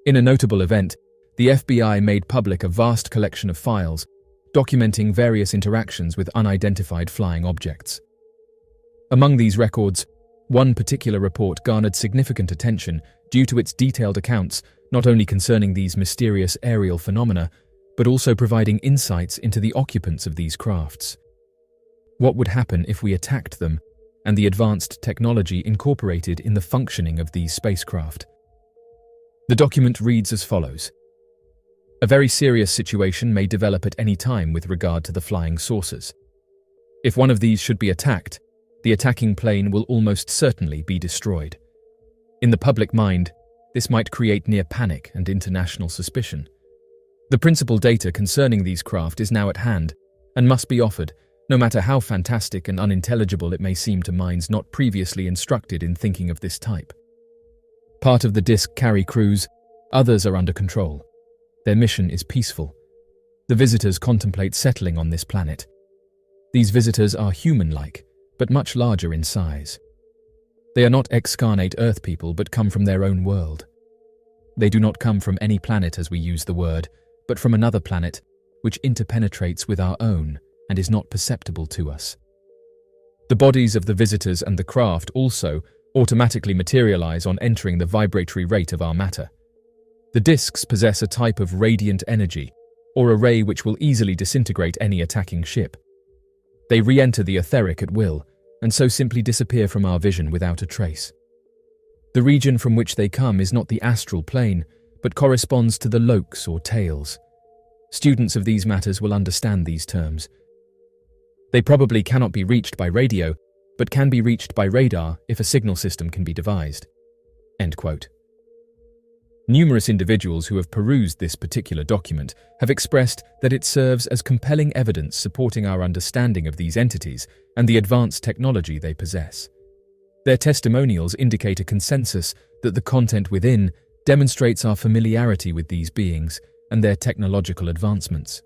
In a notable event, the FBI made public a vast collection of files documenting various interactions with unidentified flying objects. Among these records, one particular report garnered significant attention due to its detailed accounts not only concerning these mysterious aerial phenomena, but also providing insights into the occupants of these crafts. What would happen if we attacked them, and the advanced technology incorporated in the functioning of these spacecraft? The document reads as follows. A very serious situation may develop at any time with regard to the flying saucers. If one of these should be attacked, the attacking plane will almost certainly be destroyed. In the public mind, this might create near panic and international suspicion. The principal data concerning these craft is now at hand and must be offered, no matter how fantastic and unintelligible it may seem to minds not previously instructed in thinking of this type. Part of the disc carry crews, others are under control. Their mission is peaceful. The visitors contemplate settling on this planet. These visitors are human-like, but much larger in size. They are not excarnate Earth people, but come from their own world. They do not come from any planet as we use the word, but from another planet, which interpenetrates with our own and is not perceptible to us. The bodies of the visitors and the craft also automatically materialize on entering the vibratory rate of our matter. The discs possess a type of radiant energy, or a ray which will easily disintegrate any attacking ship. They re-enter the etheric at will, and so simply disappear from our vision without a trace. The region from which they come is not the astral plane, but corresponds to the lokes or tails. Students of these matters will understand these terms. They probably cannot be reached by radio, but can be reached by radar if a signal system can be devised. End quote. Numerous individuals who have perused this particular document have expressed that it serves as compelling evidence supporting our understanding of these entities and the advanced technology they possess. Their testimonials indicate a consensus that the content within demonstrates our familiarity with these beings and their technological advancements.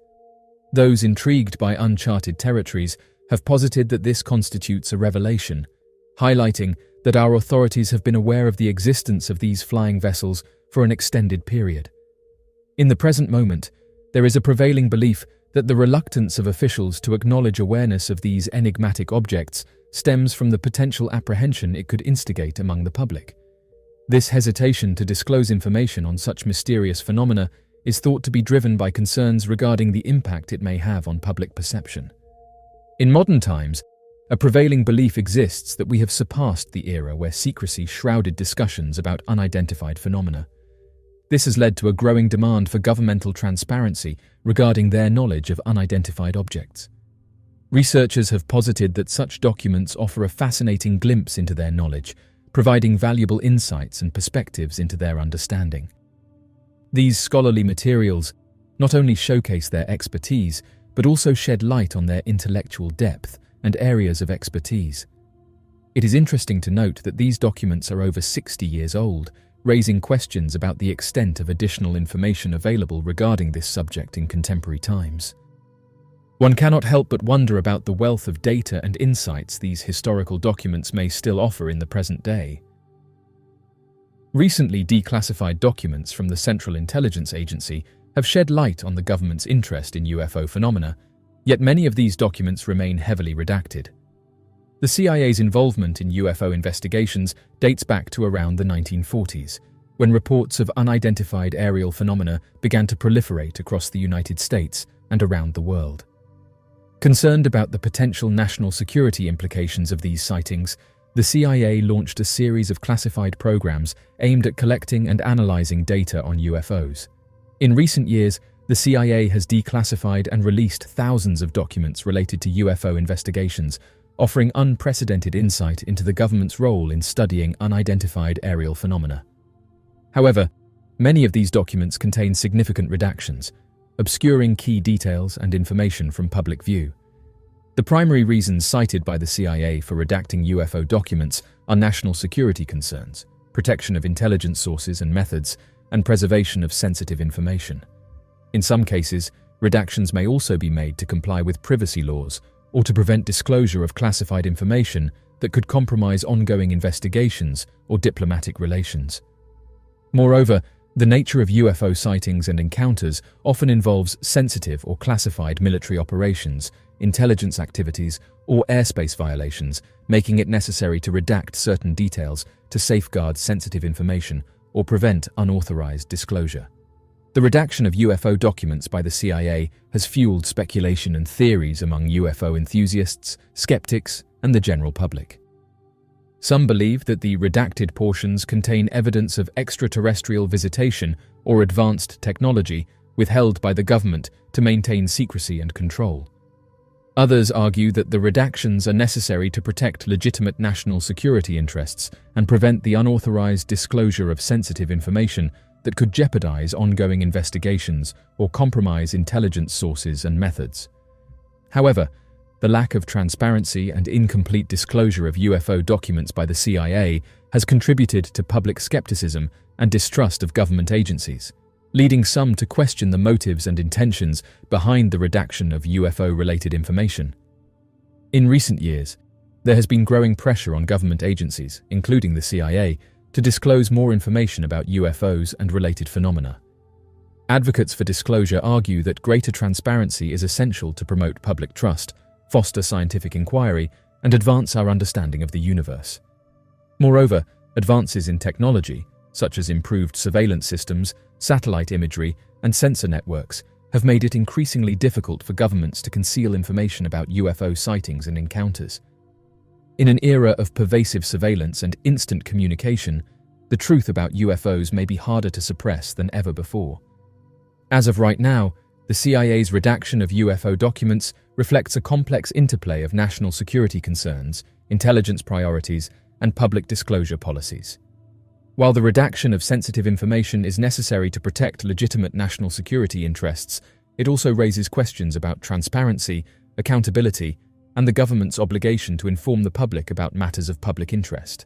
Those intrigued by uncharted territories have posited that this constitutes a revelation, highlighting that our authorities have been aware of the existence of these flying vessels for an extended period. In the present moment, there is a prevailing belief that the reluctance of officials to acknowledge awareness of these enigmatic objects stems from the potential apprehension it could instigate among the public. This hesitation to disclose information on such mysterious phenomena is thought to be driven by concerns regarding the impact it may have on public perception. In modern times, a prevailing belief exists that we have surpassed the era where secrecy shrouded discussions about unidentified phenomena. This has led to a growing demand for governmental transparency regarding their knowledge of unidentified objects. Researchers have posited that such documents offer a fascinating glimpse into their knowledge, providing valuable insights and perspectives into their understanding. These scholarly materials not only showcase their expertise, but also shed light on their intellectual depth and areas of expertise. It is interesting to note that these documents are over 60 years old, raising questions about the extent of additional information available regarding this subject in contemporary times. One cannot help but wonder about the wealth of data and insights these historical documents may still offer in the present day. Recently declassified documents from the Central Intelligence Agency have shed light on the government's interest in UFO phenomena, yet many of these documents remain heavily redacted. The CIA's involvement in UFO investigations dates back to around the 1940s, when reports of unidentified aerial phenomena began to proliferate across the United States and around the world. Concerned about the potential national security implications of these sightings, the CIA launched a series of classified programs aimed at collecting and analyzing data on UFOs. In recent years, the CIA has declassified and released thousands of documents related to UFO investigations, offering unprecedented insight into the government's role in studying unidentified aerial phenomena. However, many of these documents contain significant redactions, obscuring key details and information from public view. The primary reasons cited by the CIA for redacting UFO documents are national security concerns, protection of intelligence sources and methods, and preservation of sensitive information. In some cases, redactions may also be made to comply with privacy laws or to prevent disclosure of classified information that could compromise ongoing investigations or diplomatic relations. Moreover, The nature of UFO sightings and encounters often involves sensitive or classified military operations, intelligence activities, or airspace violations, making it necessary to redact certain details to safeguard sensitive information or prevent unauthorized disclosure. The redaction of UFO documents by the CIA has fueled speculation and theories among UFO enthusiasts, skeptics, and the general public. Some believe that the redacted portions contain evidence of extraterrestrial visitation or advanced technology withheld by the government to maintain secrecy and control. Others argue that the redactions are necessary to protect legitimate national security interests and prevent the unauthorized disclosure of sensitive information that could jeopardize ongoing investigations or compromise intelligence sources and methods. However, the lack of transparency and incomplete disclosure of UFO documents by the CIA has contributed to public skepticism and distrust of government agencies, leading some to question the motives and intentions behind the redaction of UFO-related information. In recent years, there has been growing pressure on government agencies, including the CIA, to disclose more information about UFOs and related phenomena. Advocates for disclosure argue that greater transparency is essential to promote public trust, foster scientific inquiry, and advance our understanding of the universe. Moreover, advances in technology, such as improved surveillance systems, satellite imagery, and sensor networks, have made it increasingly difficult for governments to conceal information about UFO sightings and encounters. In an era of pervasive surveillance and instant communication, the truth about UFOs may be harder to suppress than ever before. As of right now, the CIA's redaction of UFO documents reflects a complex interplay of national security concerns, intelligence priorities, and public disclosure policies. While the redaction of sensitive information is necessary to protect legitimate national security interests, it also raises questions about transparency, accountability, and the government's obligation to inform the public about matters of public interest.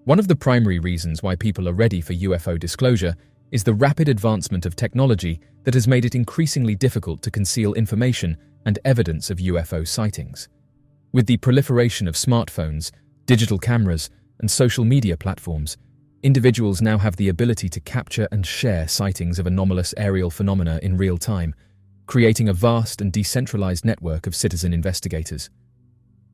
One of the primary reasons why people are ready for UFO disclosure is the rapid advancement of technology that has made it increasingly difficult to conceal information and evidence of UFO sightings. With the proliferation of smartphones, digital cameras, and social media platforms, individuals now have the ability to capture and share sightings of anomalous aerial phenomena in real time, creating a vast and decentralized network of citizen investigators.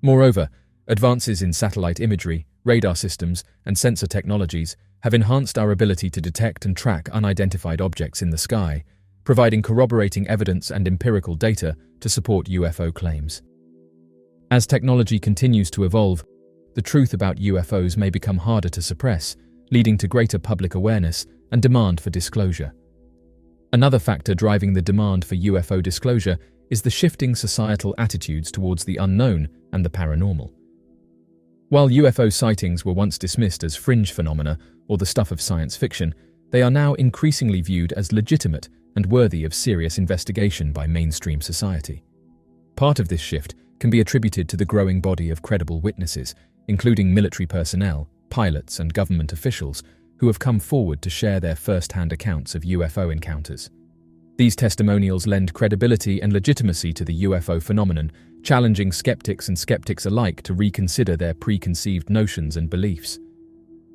Moreover, advances in satellite imagery, radar systems, and sensor technologies have enhanced our ability to detect and track unidentified objects in the sky, providing corroborating evidence and empirical data to support UFO claims. As technology continues to evolve, the truth about UFOs may become harder to suppress, leading to greater public awareness and demand for disclosure. Another factor driving the demand for UFO disclosure is the shifting societal attitudes towards the unknown and the paranormal. While UFO sightings were once dismissed as fringe phenomena or the stuff of science fiction, they are now increasingly viewed as legitimate and worthy of serious investigation by mainstream society. Part of this shift can be attributed to the growing body of credible witnesses, including military personnel, pilots, and government officials, who have come forward to share their first-hand accounts of UFO encounters. These testimonials lend credibility and legitimacy to the UFO phenomenon, challenging skeptics and skeptics alike to reconsider their preconceived notions and beliefs.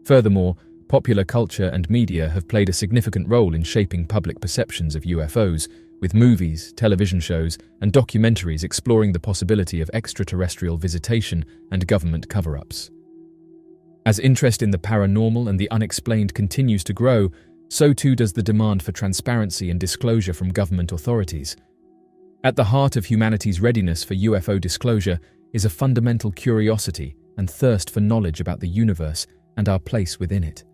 Furthermore, popular culture and media have played a significant role in shaping public perceptions of UFOs, with movies, television shows, and documentaries exploring the possibility of extraterrestrial visitation and government cover-ups. As interest in the paranormal and the unexplained continues to grow, so too does the demand for transparency and disclosure from government authorities. At the heart of humanity's readiness for UFO disclosure is a fundamental curiosity and thirst for knowledge about the universe and our place within it.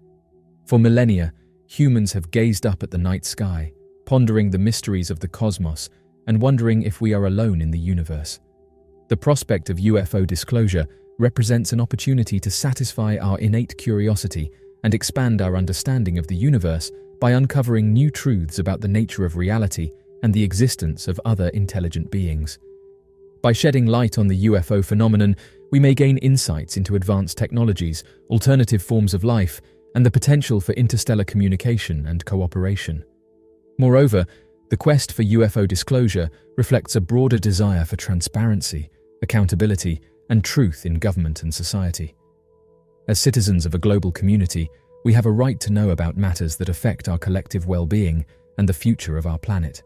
For millennia, humans have gazed up at the night sky, pondering the mysteries of the cosmos and wondering if we are alone in the universe. The prospect of UFO disclosure represents an opportunity to satisfy our innate curiosity and expand our understanding of the universe by uncovering new truths about the nature of reality and the existence of other intelligent beings. By shedding light on the UFO phenomenon, we may gain insights into advanced technologies, alternative forms of life, and the potential for interstellar communication and cooperation. Moreover, the quest for UFO disclosure reflects a broader desire for transparency, accountability, and truth in government and society. As citizens of a global community, we have a right to know about matters that affect our collective well-being and the future of our planet.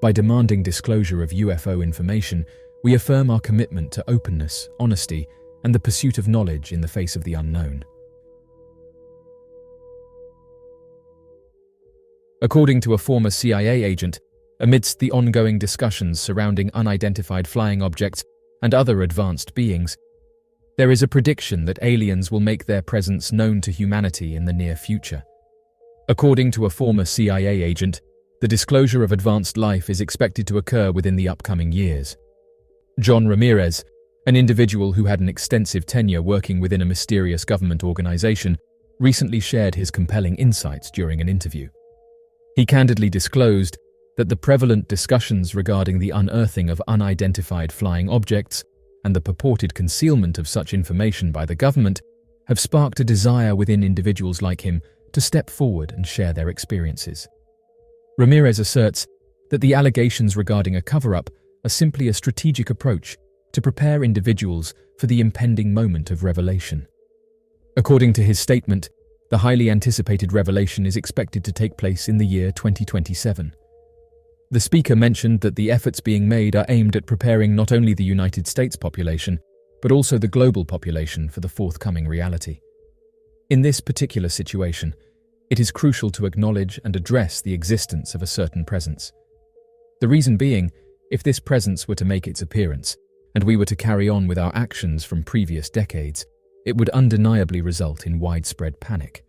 By demanding disclosure of UFO information, we affirm our commitment to openness, honesty, and the pursuit of knowledge in the face of the unknown. According to a former CIA agent, amidst the ongoing discussions surrounding unidentified flying objects and other advanced beings, there is a prediction that aliens will make their presence known to humanity in the near future. According to a former CIA agent, the disclosure of advanced life is expected to occur within the upcoming years. John Ramirez, an individual who had an extensive tenure working within a mysterious government organization, recently shared his compelling insights during an interview. He candidly disclosed that the prevalent discussions regarding the unearthing of unidentified flying objects and the purported concealment of such information by the government have sparked a desire within individuals like him to step forward and share their experiences. Ramirez asserts that the allegations regarding a cover-up are simply a strategic approach to prepare individuals for the impending moment of revelation. According to his statement, the highly anticipated revelation is expected to take place in the year 2027. The speaker mentioned that the efforts being made are aimed at preparing not only the United States population, but also the global population for the forthcoming reality. In this particular situation, it is crucial to acknowledge and address the existence of a certain presence. The reason being, if this presence were to make its appearance, and we were to carry on with our actions from previous decades, it would undeniably result in widespread panic.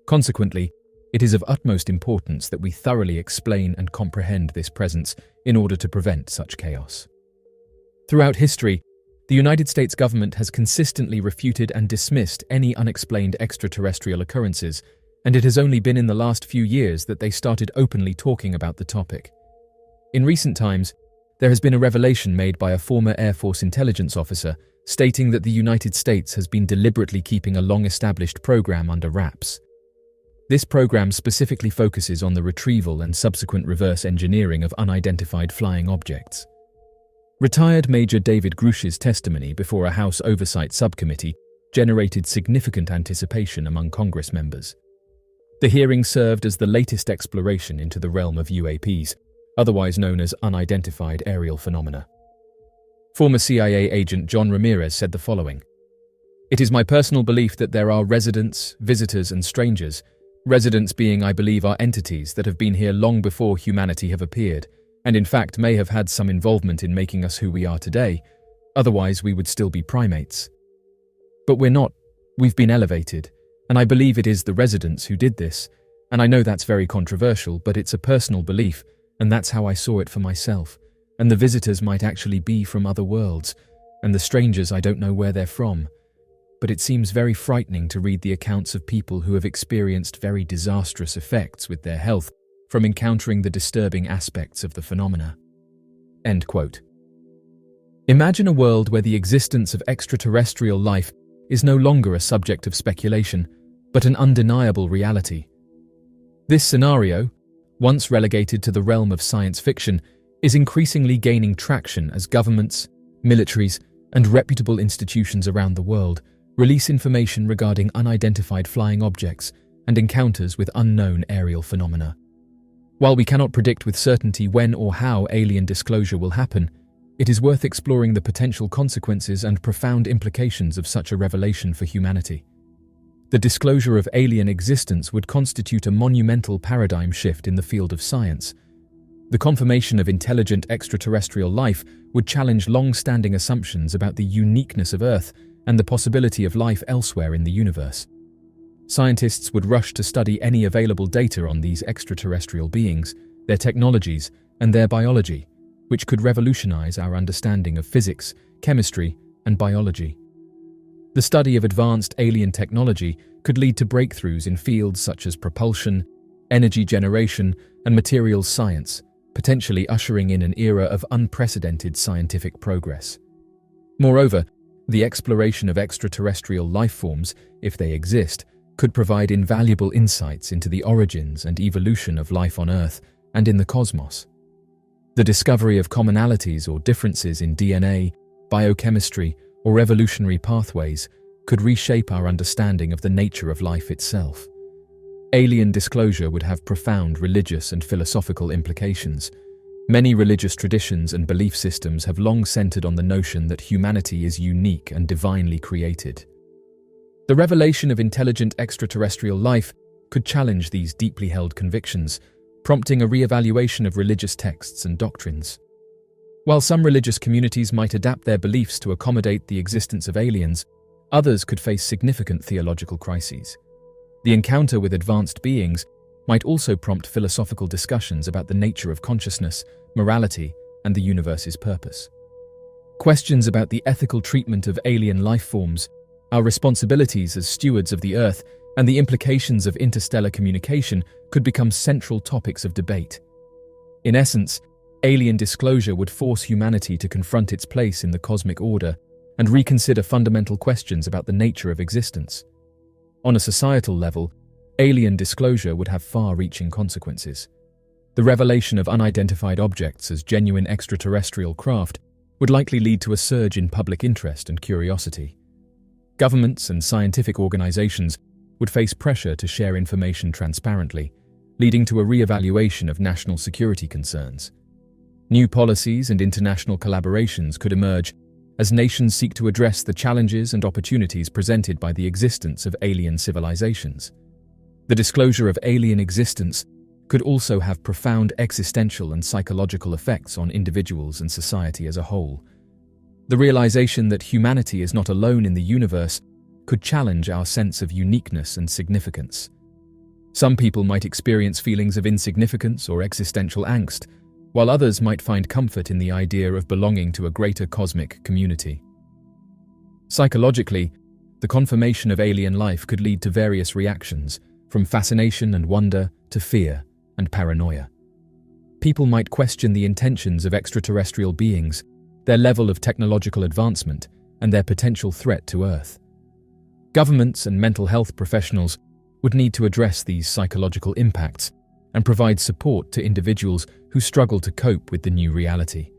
Consequently, it is of utmost importance that we thoroughly explain and comprehend this presence in order to prevent such chaos. Throughout history, the United States government has consistently refuted and dismissed any unexplained extraterrestrial occurrences, and it has only been in the last few years that they started openly talking about the topic. In recent times, there has been a revelation made by a former Air Force intelligence officer stating that the United States has been deliberately keeping a long-established program under wraps. This program specifically focuses on the retrieval and subsequent reverse engineering of unidentified flying objects. Retired Major David Grusch's testimony before a House Oversight Subcommittee generated significant anticipation among Congress members. The hearing served as the latest exploration into the realm of UAPs, otherwise known as unidentified aerial phenomena. Former CIA agent John Ramirez said the following: "It is my personal belief that there are residents, visitors, and strangers. Residents being, I believe, are entities that have been here long before humanity have appeared, and in fact may have had some involvement in making us who we are today. Otherwise, we would still be primates. But we're not. We've been elevated, and I believe it is the residents who did this. And I know that's very controversial, but it's a personal belief, and that's how I saw it for myself. And the visitors might actually be from other worlds, and the strangers, I don't know where they're from. But it seems very frightening to read the accounts of people who have experienced very disastrous effects with their health from encountering the disturbing aspects of the phenomena." End quote. Imagine a world where the existence of extraterrestrial life is no longer a subject of speculation, but an undeniable reality. This scenario, once relegated to the realm of science fiction, is increasingly gaining traction as governments, militaries, and reputable institutions around the world release information regarding unidentified flying objects and encounters with unknown aerial phenomena. While we cannot predict with certainty when or how alien disclosure will happen, it is worth exploring the potential consequences and profound implications of such a revelation for humanity. The disclosure of alien existence would constitute a monumental paradigm shift in the field of science. The confirmation of intelligent extraterrestrial life would challenge long-standing assumptions about the uniqueness of Earth and the possibility of life elsewhere in the universe. Scientists would rush to study any available data on these extraterrestrial beings, their technologies, and their biology, which could revolutionize our understanding of physics, chemistry, and biology. The study of advanced alien technology could lead to breakthroughs in fields such as propulsion, energy generation, and materials science, potentially ushering in an era of unprecedented scientific progress. Moreover, the exploration of extraterrestrial life forms, if they exist, could provide invaluable insights into the origins and evolution of life on Earth and in the cosmos. The discovery of commonalities or differences in DNA, biochemistry, or evolutionary pathways could reshape our understanding of the nature of life itself. Alien disclosure would have profound religious and philosophical implications. Many religious traditions and belief systems have long centered on the notion that humanity is unique and divinely created. The revelation of intelligent extraterrestrial life could challenge these deeply held convictions, prompting a re-evaluation of religious texts and doctrines. While some religious communities might adapt their beliefs to accommodate the existence of aliens, others could face significant theological crises. The encounter with advanced beings might also prompt philosophical discussions about the nature of consciousness, morality, and the universe's purpose. Questions about the ethical treatment of alien life forms, our responsibilities as stewards of the Earth, and the implications of interstellar communication could become central topics of debate. In essence, alien disclosure would force humanity to confront its place in the cosmic order and reconsider fundamental questions about the nature of existence. On a societal level, alien disclosure would have far-reaching consequences. The revelation of unidentified objects as genuine extraterrestrial craft would likely lead to a surge in public interest and curiosity. Governments and scientific organizations would face pressure to share information transparently, leading to a re-evaluation of national security concerns. New policies and international collaborations could emerge as nations seek to address the challenges and opportunities presented by the existence of alien civilizations. The disclosure of alien existence could also have profound existential and psychological effects on individuals and society as a whole. The realization that humanity is not alone in the universe could challenge our sense of uniqueness and significance. Some people might experience feelings of insignificance or existential angst, while others might find comfort in the idea of belonging to a greater cosmic community. Psychologically, the confirmation of alien life could lead to various reactions, from fascination and wonder to fear and paranoia. People might question the intentions of extraterrestrial beings, their level of technological advancement, and their potential threat to Earth. Governments and mental health professionals would need to address these psychological impacts and provide support to individuals who struggle to cope with the new reality.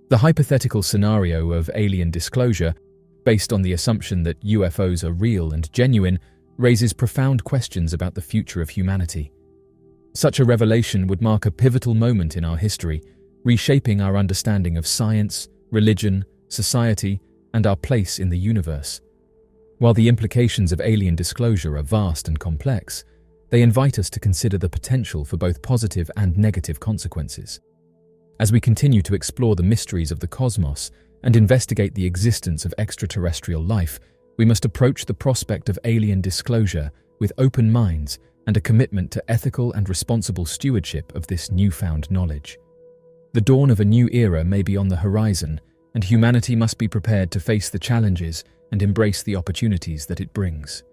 The hypothetical scenario of alien disclosure, based on the assumption that UFOs are real and genuine, raises profound questions about the future of humanity. Such a revelation would mark a pivotal moment in our history, reshaping our understanding of science, religion, society, and our place in the universe. While the implications of alien disclosure are vast and complex, they invite us to consider the potential for both positive and negative consequences. As we continue to explore the mysteries of the cosmos and investigate the existence of extraterrestrial life, we must approach the prospect of alien disclosure with open minds and a commitment to ethical and responsible stewardship of this newfound knowledge. The dawn of a new era may be on the horizon, and humanity must be prepared to face the challenges and embrace the opportunities that it brings.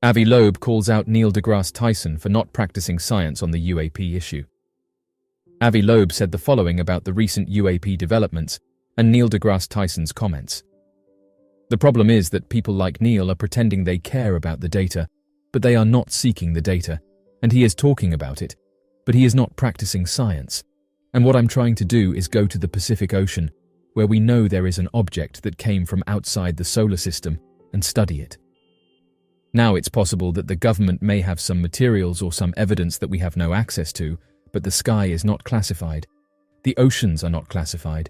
Avi Loeb calls out Neil deGrasse Tyson for not practicing science on the UAP issue. Avi Loeb said the following about the recent UAP developments and Neil deGrasse Tyson's comments. The problem is that people like Neil are pretending they care about the data, but they are not seeking the data, and he is talking about it, but he is not practicing science. And what I'm trying to do is go to the Pacific Ocean, where we know there is an object that came from outside the solar system, and study it. Now it's possible that the government may have some materials or some evidence that we have no access to, but the sky is not classified. The oceans are not classified.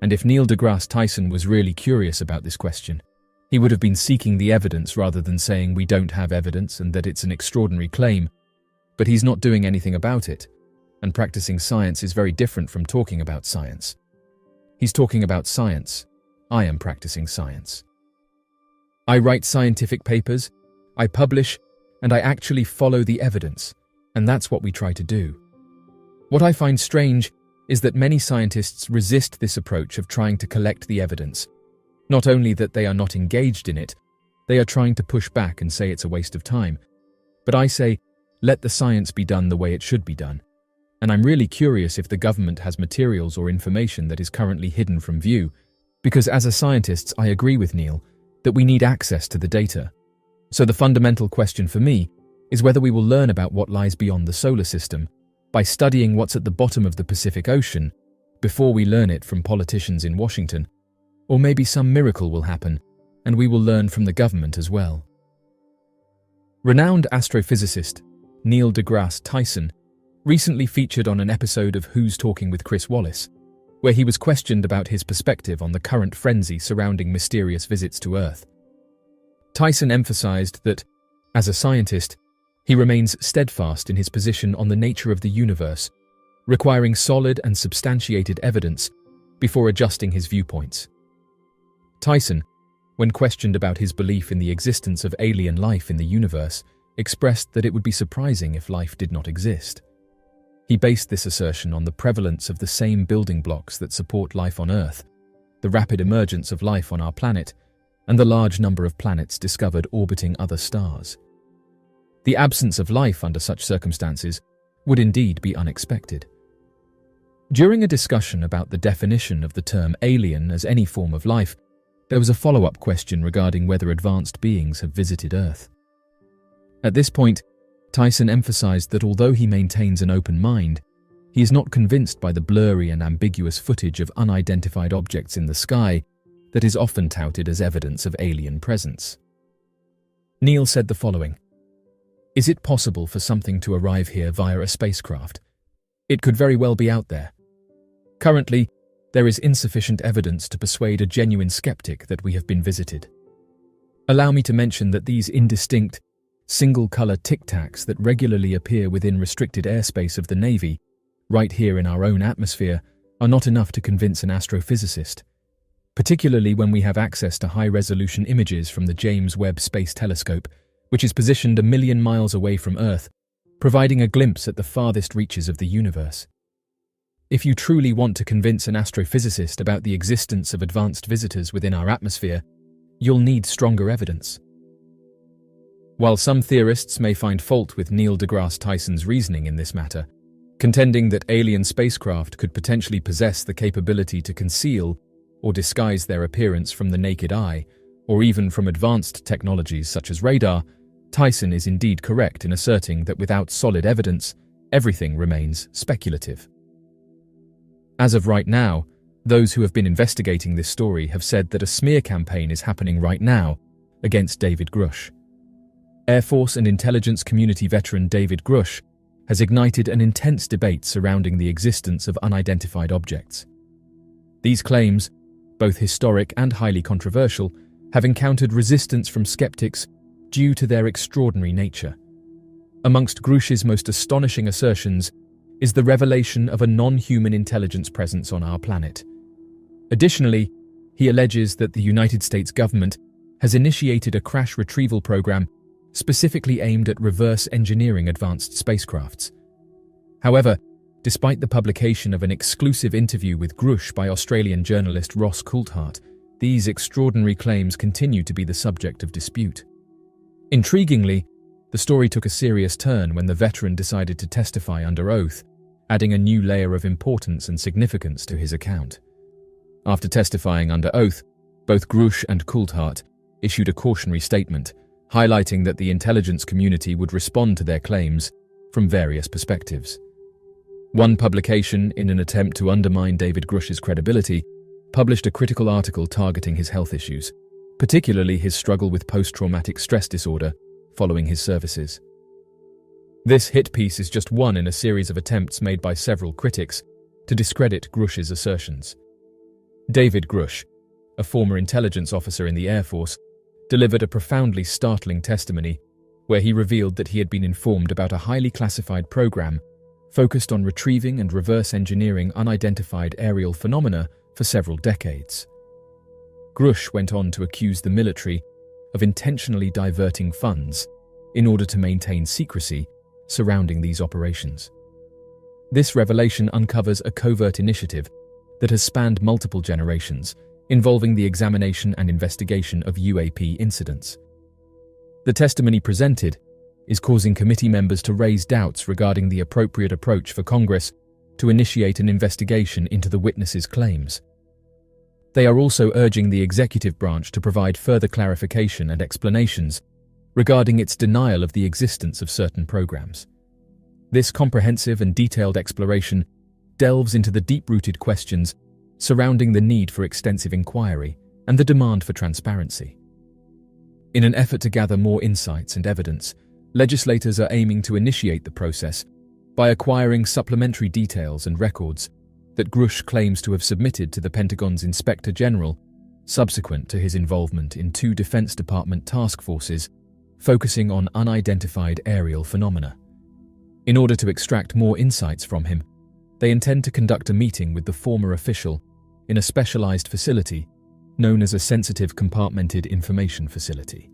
And if Neil deGrasse Tyson was really curious about this question, he would have been seeking the evidence rather than saying we don't have evidence and that it's an extraordinary claim. But he's not doing anything about it. And practicing science is very different from talking about science. He's talking about science. I am practicing science. I write scientific papers, I publish, and I actually follow the evidence, and that's what we try to do. What I find strange is that many scientists resist this approach of trying to collect the evidence. Not only that they are not engaged in it, they are trying to push back and say it's a waste of time. But I say, let the science be done the way it should be done. And I'm really curious if the government has materials or information that is currently hidden from view, because as a scientist, I agree with Neil that we need access to the data. So the fundamental question for me is whether we will learn about what lies beyond the solar system by studying what's at the bottom of the Pacific Ocean before we learn it from politicians in Washington, Or maybe some miracle will happen, and we will learn from the government as well. Renowned astrophysicist Neil deGrasse Tyson recently featured on an episode of Who's Talking with Chris Wallace, where he was questioned about his perspective on the current frenzy surrounding mysterious visits to Earth. Tyson emphasized that, as a scientist, he remains steadfast in his position on the nature of the universe, requiring solid and substantiated evidence before adjusting his viewpoints. Tyson, when questioned about his belief in the existence of alien life in the universe, expressed that it would be surprising if life did not exist. He based this assertion on the prevalence of the same building blocks that support life on Earth, the rapid emergence of life on our planet, and the large number of planets discovered orbiting other stars. The absence of life under such circumstances would indeed be unexpected. During a discussion about the definition of the term alien as any form of life, there was a follow-up question regarding whether advanced beings have visited Earth. At this point, Tyson emphasized that although he maintains an open mind, he is not convinced by the blurry and ambiguous footage of unidentified objects in the sky that is often touted as evidence of alien presence. Neil said the following: "Is it possible for something to arrive here via a spacecraft? It could very well be out there. Currently, there is insufficient evidence to persuade a genuine skeptic that we have been visited. Allow me to mention that these indistinct, single-color tic-tacs that regularly appear within restricted airspace of the Navy, right here in our own atmosphere, are not enough to convince an astrophysicist, particularly when we have access to high-resolution images from the James Webb Space Telescope, which is positioned 1 million miles away from Earth, providing a glimpse at the farthest reaches of the universe. If you truly want to convince an astrophysicist about the existence of advanced visitors within our atmosphere, you'll need stronger evidence." While some theorists may find fault with Neil deGrasse Tyson's reasoning in this matter, contending that alien spacecraft could potentially possess the capability to conceal or disguise their appearance from the naked eye, or even from advanced technologies such as radar, Tyson is indeed correct in asserting that without solid evidence, everything remains speculative. As of right now, those who have been investigating this story have said that a smear campaign is happening right now against David Grusch. Air Force and intelligence community veteran David Grusch has ignited an intense debate surrounding the existence of unidentified objects. These claims, both historic and highly controversial, have encountered resistance from skeptics due to their extraordinary nature. Amongst Grusch's most astonishing assertions is the revelation of a non-human intelligence presence on our planet. Additionally, he alleges that the United States government has initiated a crash retrieval program specifically aimed at reverse engineering advanced spacecrafts. However, despite the publication of an exclusive interview with Grusch by Australian journalist Ross Coulthart, these extraordinary claims continue to be the subject of dispute. Intriguingly, the story took a serious turn when the veteran decided to testify under oath, adding a new layer of importance and significance to his account. After testifying under oath, both Grusch and Coulthart issued a cautionary statement, highlighting that the intelligence community would respond to their claims from various perspectives. One publication, in an attempt to undermine David Grusch's credibility, published a critical article targeting his health issues, particularly his struggle with post-traumatic stress disorder following his services. This hit piece is just one in a series of attempts made by several critics to discredit Grusch's assertions. David Grusch, a former intelligence officer in the Air Force, delivered a profoundly startling testimony where he revealed that he had been informed about a highly classified program focused on retrieving and reverse engineering unidentified aerial phenomena for several decades. Grusch went on to accuse the military of intentionally diverting funds in order to maintain secrecy surrounding these operations. This revelation uncovers a covert initiative that has spanned multiple generations, involving the examination and investigation of UAP incidents. The testimony presented is causing committee members to raise doubts regarding the appropriate approach for Congress to initiate an investigation into the witnesses' claims. They are also urging the executive branch to provide further clarification and explanations regarding its denial of the existence of certain programs. This comprehensive and detailed exploration delves into the deep-rooted questions surrounding the need for extensive inquiry and the demand for transparency. In an effort to gather more insights and evidence, legislators are aiming to initiate the process by acquiring supplementary details and records that Grusch claims to have submitted to the Pentagon's Inspector General subsequent to his involvement in 2 Defense Department task forces focusing on unidentified aerial phenomena. In order to extract more insights from him, they intend to conduct a meeting with the former official in a specialized facility known as a sensitive compartmented information facility.